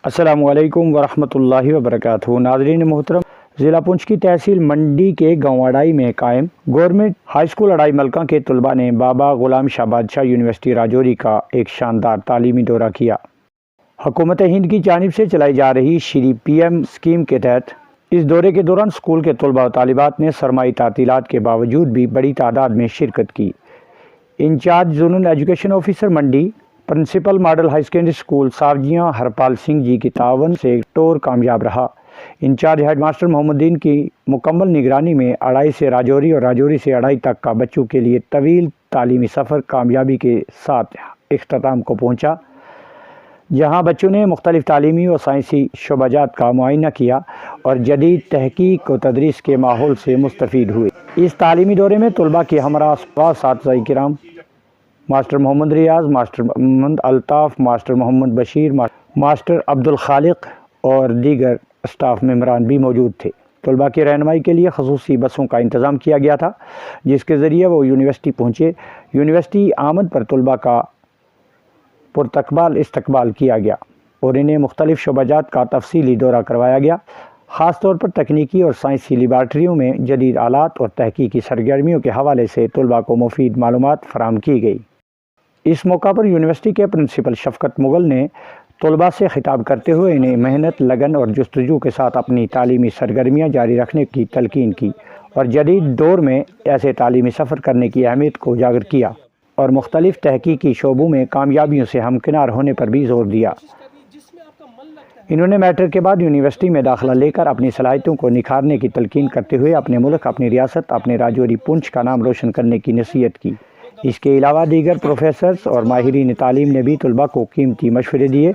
अस्सलामुअलैकुम वरहमतुल्लाहि वबरकातुहू। नाज़रीन मोहतरम, ज़िला पुंछ की तहसील मंडी के गाँव अड़ाई में कायम गवर्नमेंट हाई स्कूल अड़ाई मलका के तलबा ने बाबा गुलाम शाह बादशाह यूनिवर्सिटी राजौरी का एक शानदार तालीमी दौरा किया। हुकूमत हिंद की जानिब से चलाई जा रही श्री PM स्कीम के तहत इस दौरे के दौरान स्कूल के तलबा और तालिबात ने सरमाई तातीलात के बावजूद भी बड़ी तादाद में शिरकत की। Incharge zonal education officer Mandi principal model high secondary school Sawjian Harpal Singh ji की तावन से टूर कामयाब रहा। इंचार्ज हेडमास्टर मोहम्मदीन की मुकम्मल निगरानी में अड़ाई से राजौरी और राजौरी से अड़ाई तक का बच्चों के लिए तवील तालीमी सफ़र कामयाबी के साथ इख्तिताम को पहुँचा, जहाँ बच्चों ने मुख्तलिफ तालीमी और साइंसी शोबाजात का मुआयना किया और जदीद तहकीक व तदरीस के माहौल से मुस्तफ़ीद हुए। इस तालीमी दौरे में तलबा के हमरा साथी किराम master Mohammad Riyaz, master Mohammad Altaf, master Mohammad Bashir, master Abdul Khaliq और दीगर स्टाफ मेम्बरान भी मौजूद थे। तलबा की रहनुमाई के लिए खसूसी बसों का इंतज़ाम किया गया था, जिसके ज़रिए वो यूनिवर्सिटी पहुँचे। यूनिवर्सिटी आमद पर तलबा का पुरतकबाल इस्तकबाल किया गया और इन्हें मुख्तलिफ शोबाजात का तफसीली दौरा करवाया गया। ख़ास तौर पर तकनीकी और साइंसी लेबार्ट्रियों में जदीद आलात और तहकीकी सरगर्मियों के हवाले से तलबा को मुफीद मालूमात फराहम की गई। इस मौका पर यूनिवर्सिटी के प्रिंसिपल शफकत मुगल ने तलबा से खिताब करते हुए इन्हें मेहनत, लगन और जुस्तजू के साथ अपनी तालीमी सरगर्मियाँ जारी रखने की तलकीन की और जदीद दौर में ऐसे तालीमी सफ़र करने की अहमियत को उजागर किया और मुख्तलिफ तहकीकी शोबों में कामयाबियों से हमकिनार होने पर भी जोर दिया। इन्होंने मैट्रिक के बाद यूनिवर्सिटी में दाखिला लेकर अपनी सलाहियतों को निखारने की तलकीन करते हुए अपने मुल्क, अपनी रियासत, अपने राजौरी पुंछ का नाम रोशन करने की नसीहत की। इसके अलावा दीगर प्रोफेसर्स और माहिरीन तालीम ने भी तलबा को कीमती मशवरे दिए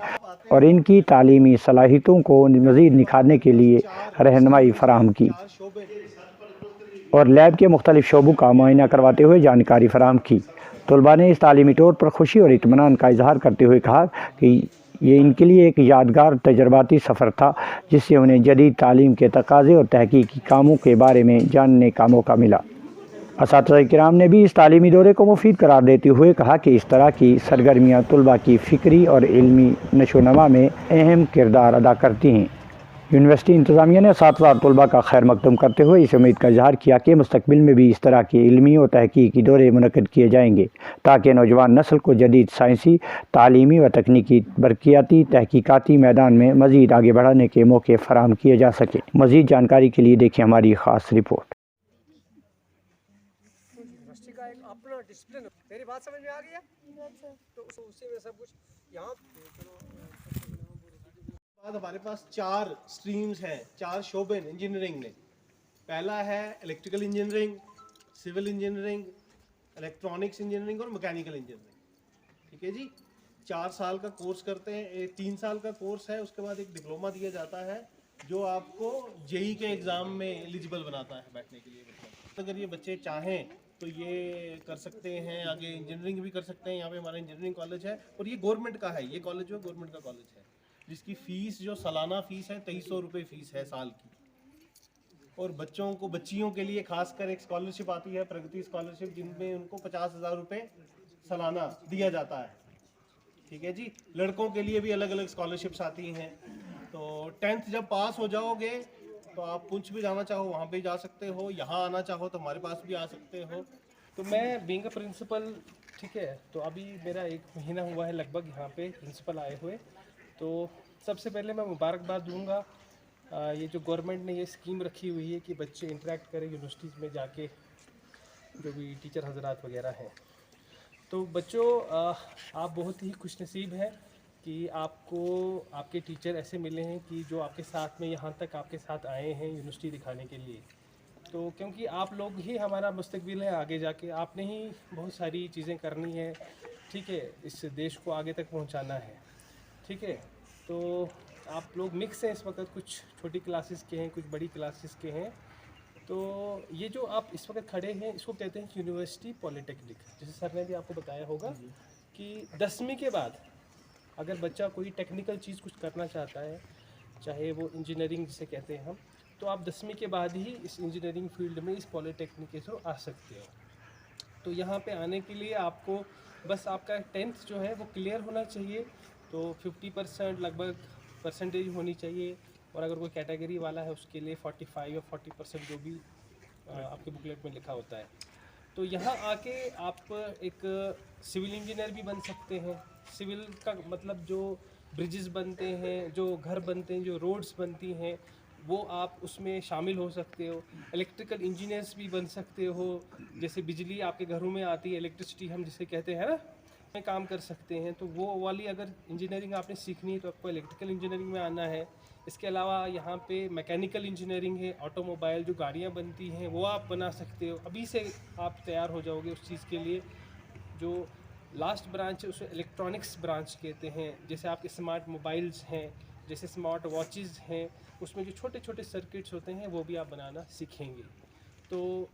और इनकी तालीमी सलाहियतों को मज़ीद निखारने के लिए रहनुमाई फराहम की और लैब के मुख्तलिफ शोबों का मुआयना करवाते हुए जानकारी फराहम की। तलबा ने इस तालीमी तौर पर खुशी और इत्मीनान का इजहार करते हुए कहा कि ये इनके लिए एक यादगार तजर्बाती सफ़र था, जिससे उन्हें जदीद तालीम के तकाज़े और तहकीकी कामों के बारे में जानने का मौका मिला। असातिज़ा किराम ने भी इस तालीमी दौरे को मुफीद करार देते हुए कहा कि इस तरह की सरगर्मियाँ तलबा की फ़िक्री और इल्मी नशोनमा में अहम किरदार अदा करती हैं। यूनिवर्सिटी इंतज़ामिया ने असातिज़ा और तलबा का खैर मकदम करते हुए इस उम्मीद का इजहार किया कि मुस्तकबिल में भी इस तरह के इल्मी और तहकीकी दौरे मुनक़्क़िद किए जाएंगे, ताकि नौजवान नस्ल को जदीद साइंसी, तालीमी व तकनीकी बरक़ियाती तहकीकाती मैदान में मज़ीद आगे बढ़ाने के मौके फ़राहम किए जा सकें। मज़ीद जानकारी के लिए देखिए हमारी ख़ास रिपोर्ट। का एक अपना डिसिप्लिन। मेरी बात समझ में आ गई है? तो उसी में सब कुछ यहाँ बाद हमारे पास 4 स्ट्रीम्स हैं, 4 शोबे इंजीनियरिंग में। पहला है electrical engineering, civil engineering, electronics engineering और मैकेनिकल इंजीनियरिंग। ठीक है जी, 4 साल का कोर्स करते हैं। 3 साल का कोर्स है, उसके बाद एक डिप्लोमा दिया जाता है जो आपको JEE के एग्ज़ाम में एलिजिबल बनाता है बैठने के लिए। अगर ये बच्चे चाहें तो ये कर सकते हैं, आगे इंजीनियरिंग भी कर सकते हैं। यहाँ पे हमारा इंजीनियरिंग कॉलेज है और ये गवर्नमेंट का है। ये कॉलेज जो गवर्नमेंट का कॉलेज है, जिसकी फ़ीस जो सालाना फ़ीस है 2300 रुपये फ़ीस है साल की। और बच्चियों के लिए खासकर एक स्कॉलरशिप आती है, प्रगति स्कॉलरशिप, जिनमें उनको 50,000 रुपये सालाना दिया जाता है। ठीक है जी, लड़कों के लिए भी अलग अलग स्कॉलरशिप्स आती हैं। तो 10th जब पास हो जाओगे तो आप पुंछ भी जाना चाहो वहाँ भी जा सकते हो, यहाँ आना चाहो तो हमारे पास भी आ सकते हो। तो मैं बीइंग अ प्रिंसिपल, ठीक है, तो अभी मेरा 1 महीना हुआ है लगभग यहाँ पे प्रिंसिपल आए हुए। तो सबसे पहले मैं मुबारकबाद दूंगा ये जो गवर्नमेंट ने ये स्कीम रखी हुई है कि बच्चे इंटरेक्ट करें यूनिवर्सिटीज़ में जाके, जो भी टीचर हजरात वगैरह हैं। तो बच्चों, आप बहुत ही खुशनसीब हैं कि आपको आपके टीचर ऐसे मिले हैं कि जो आपके साथ में यहाँ तक आपके साथ आए हैं यूनिवर्सिटी दिखाने के लिए। तो क्योंकि आप लोग ही हमारा मुस्तकबिल है, आगे जाके आपने ही बहुत सारी चीज़ें करनी है, ठीक है, इस देश को आगे तक पहुँचाना है। ठीक है, तो आप लोग मिक्स हैं इस वक्त, कुछ छोटी क्लासेस के हैं, कुछ बड़ी क्लासेस के हैं। तो ये जो आप इस वक्त खड़े हैं, इसको कहते हैं यूनिवर्सिटी पॉलिटेक्निक। जैसे सर ने भी आपको बताया होगा कि 10वीं के बाद अगर बच्चा कोई टेक्निकल चीज़ कुछ करना चाहता है, चाहे वो इंजीनियरिंग जिसे कहते हैं हम, तो आप 10वीं के बाद ही इस इंजीनियरिंग फील्ड में, इस पॉलिटेक्निक से आ सकते हो। तो यहाँ पे आने के लिए आपको बस आपका 10th जो है वो क्लियर होना चाहिए। तो 50% लगभग परसेंटेज होनी चाहिए, और अगर कोई कैटेगरी वाला है उसके लिए 45 या 40% जो भी आपके बुकलेट में लिखा होता है। तो यहाँ आके आप एक सिविल इंजीनियर भी बन सकते हैं। सिविल का मतलब जो ब्रिजेस बनते हैं, जो घर बनते हैं, जो रोड्स बनती हैं, वो आप उसमें शामिल हो सकते हो। इलेक्ट्रिकल इंजीनियर्स भी बन सकते हो, जैसे बिजली आपके घरों में आती है, इलेक्ट्रिसिटी हम जिसे कहते हैं ना, में काम कर सकते हैं। तो वो वाली अगर इंजीनियरिंग आपने सीखनी है तो आपको इलेक्ट्रिकल इंजीनियरिंग में आना है। इसके अलावा यहाँ पे मैकेनिकल इंजीनियरिंग है, ऑटोमोबाइल जो गाड़ियाँ बनती हैं वो आप बना सकते हो। अभी से आप तैयार हो जाओगे उस चीज़ के लिए। जो लास्ट ब्रांच है उसे इलेक्ट्रॉनिक्स ब्रांच कहते हैं। जैसे आपके स्मार्ट मोबाइल्स हैं, जैसे स्मार्ट वॉचेस हैं, उसमें जो छोटे छोटे सर्किट्स होते हैं वो भी आप बनाना सीखेंगे। तो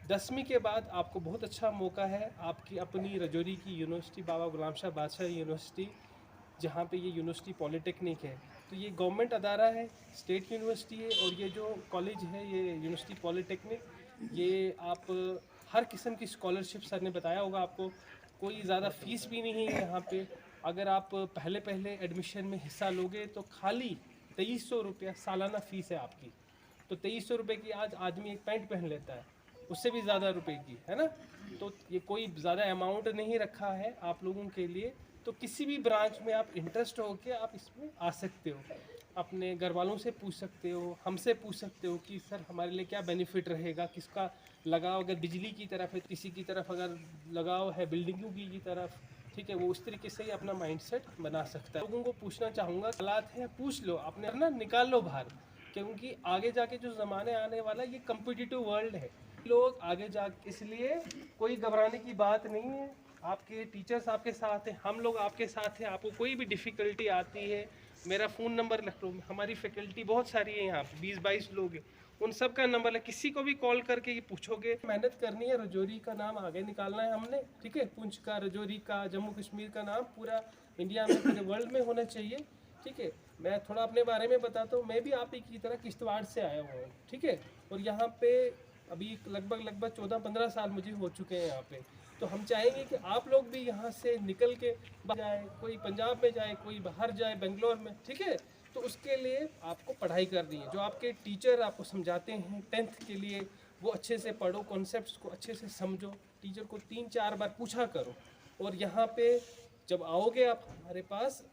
10वीं के बाद आपको बहुत अच्छा मौका है, आपकी अपनी रजौरी की यूनिवर्सिटी बाबा गुलाम शाह बादशाह यूनिवर्सिटी, जहाँ पे ये यूनिवर्सिटी पॉलिटेक्निक है, तो ये गवर्नमेंट अदारा है, स्टेट यूनिवर्सिटी है। और ये जो कॉलेज है ये यूनिवर्सिटी पॉलिटेक्निक, ये आप हर किस्म की स्कॉलरशिप, सर ने बताया होगा आपको, कोई ज़्यादा फ़ीस भी नहीं है यहाँ पे। अगर आप पहले एडमिशन में हिस्सा लोगे तो खाली 2300 रुपया सालाना फ़ीस है आपकी। तो 2300 रुपये की आज आदमी एक पैंट पहन लेता है, उससे भी ज़्यादा रुपए की, है ना। तो ये कोई ज़्यादा अमाउंट नहीं रखा है आप लोगों के लिए। तो किसी भी ब्रांच में आप इंटरेस्ट हो के आप इसमें आ सकते हो। अपने घर वालों से पूछ सकते हो, हमसे पूछ सकते हो कि सर हमारे लिए क्या बेनिफिट रहेगा, किसका लगाव अगर बिजली की तरफ है, किसी की तरफ अगर लगाव है बिल्डिंगों की तरफ, ठीक है, वो उस तरीके से ही अपना माइंडसेट बना सकता है। लोगों को पूछना चाहूँगा, हालात हैं पूछ लो, अपने ना निकाल लो बाहर, क्योंकि आगे जाके जो ज़माने आने वाला है ये कम्पिटिटिव वर्ल्ड है। लोग आगे जा, इसलिए कोई घबराने की बात नहीं है। आपके टीचर्स आपके साथ हैं, हम लोग आपके साथ हैं। आपको कोई भी डिफ़िकल्टी आती है, मेरा फ़ोन नंबर रख लो। हमारी फैकल्टी बहुत सारी है यहाँ पे, 20-22 लोग हैं, उन सब का नंबर है। किसी को भी कॉल करके ये पूछोगे, मेहनत करनी है, रजौरी का नाम आगे निकालना है हमने, ठीक है। पुंछ का, रजौरी का, जम्मू कश्मीर का नाम पूरा इंडिया में, पूरे वर्ल्ड में होना चाहिए, ठीक है। मैं थोड़ा अपने बारे में बताता हूँ। मैं भी आप ही की तरह किश्तवाड़ से आया हुआ हूँ, ठीक है। और यहाँ पे अभी लगभग 14-15 साल मुझे हो चुके हैं यहाँ पे। तो हम चाहेंगे कि आप लोग भी यहाँ से निकल के जाए, कोई पंजाब में जाए, कोई बाहर जाए, बेंगलोर में, ठीक है। तो उसके लिए आपको पढ़ाई करनी है। जो आपके टीचर आपको समझाते हैं 10th के लिए, वो अच्छे से पढ़ो, कॉन्सेप्ट्स को अच्छे से समझो, टीचर को 3-4 बार पूछा करो। और यहाँ पे जब आओगे आप हमारे पास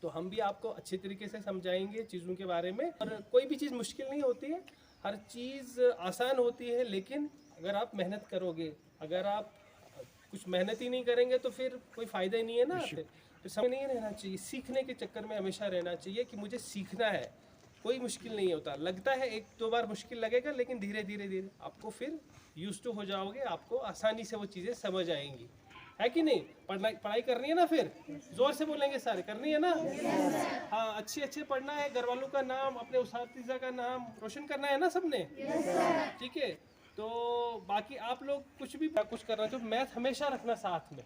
तो हम भी आपको अच्छे तरीके से समझाएंगे चीज़ों के बारे में। और कोई भी चीज़ मुश्किल नहीं होती है, हर चीज़ आसान होती है। लेकिन अगर आप मेहनत करोगे, अगर आप कुछ मेहनत ही नहीं करेंगे तो फिर कोई फ़ायदा ही नहीं है ना। तो समय नहीं रहना चाहिए, सीखने के चक्कर में हमेशा रहना चाहिए कि मुझे सीखना है। कोई मुश्किल नहीं होता, लगता है 1-2 बार मुश्किल लगेगा, लेकिन धीरे धीरे आपको फिर यूज्ड टू हो जाओगे, आपको आसानी से वो चीज़ें समझ आएंगी, है कि नहीं। पढ़ाई करनी है ना, फिर जोर से बोलेंगे सारे, करनी है ना। हाँ, अच्छे पढ़ना है, घर वालों का नाम, अपने उस्ताद का नाम रोशन करना है ना सबने, ठीक है। तो बाकी आप लोग कुछ करना तो मैथ हमेशा रखना साथ में,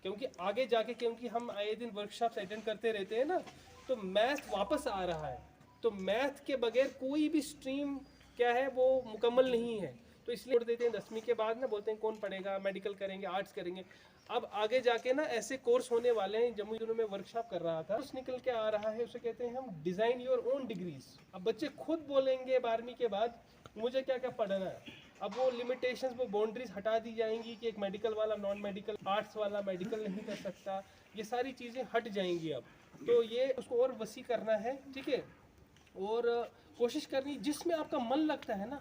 क्योंकि आगे जाके, क्योंकि हम आए दिन वर्कशॉप्स अटेंड करते रहते हैं ना, तो मैथ वापस आ रहा है। तो मैथ के बगैर कोई भी स्ट्रीम क्या है वो मुकम्मल नहीं है। तो इसलिए छोड़ देते हैं 10वीं के बाद ना, बोलते हैं कौन पढ़ेगा, मेडिकल करेंगे, आर्ट्स करेंगे। अब आगे जाके ना ऐसे कोर्स होने वाले हैं। जम्मू में वर्कशॉप कर रहा था, कोर्स निकल के आ रहा है, उसे कहते हैं हम डिज़ाइन योर ओन डिग्रीज। अब बच्चे खुद बोलेंगे 12वीं के बाद मुझे क्या क्या पढ़ना है। अब वो लिमिटेशंस, वो बाउंड्रीज हटा दी जाएंगी कि एक मेडिकल वाला नॉन मेडिकल, आर्ट्स वाला मेडिकल नहीं कर सकता, ये सारी चीज़ें हट जाएंगी अब। तो ये उसको और वसी करना है, ठीक है। और कोशिश करनी, जिसमें आपका मन लगता है ना,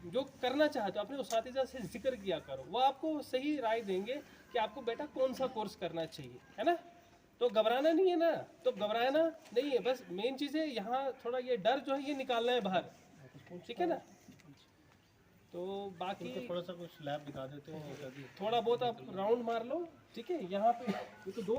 जो करना चाहते हो, अपने उस्ताद से जिक्र किया करो, वो आपको सही राय देंगे कि आपको बेटा कौन सा कोर्स करना चाहिए, है ना। तो घबराना नहीं है ना, तो घबराना नहीं है, बस मेन चीज़ है यहाँ थोड़ा ये डर जो है ये निकालना है बाहर, ठीक है ना। तो बाकी थोड़ा सा कुछ लैब दिखा देते हैं, थोड़ा बहुत आप राउंड मार लो, ठीक है। यहाँ पे ये तो 2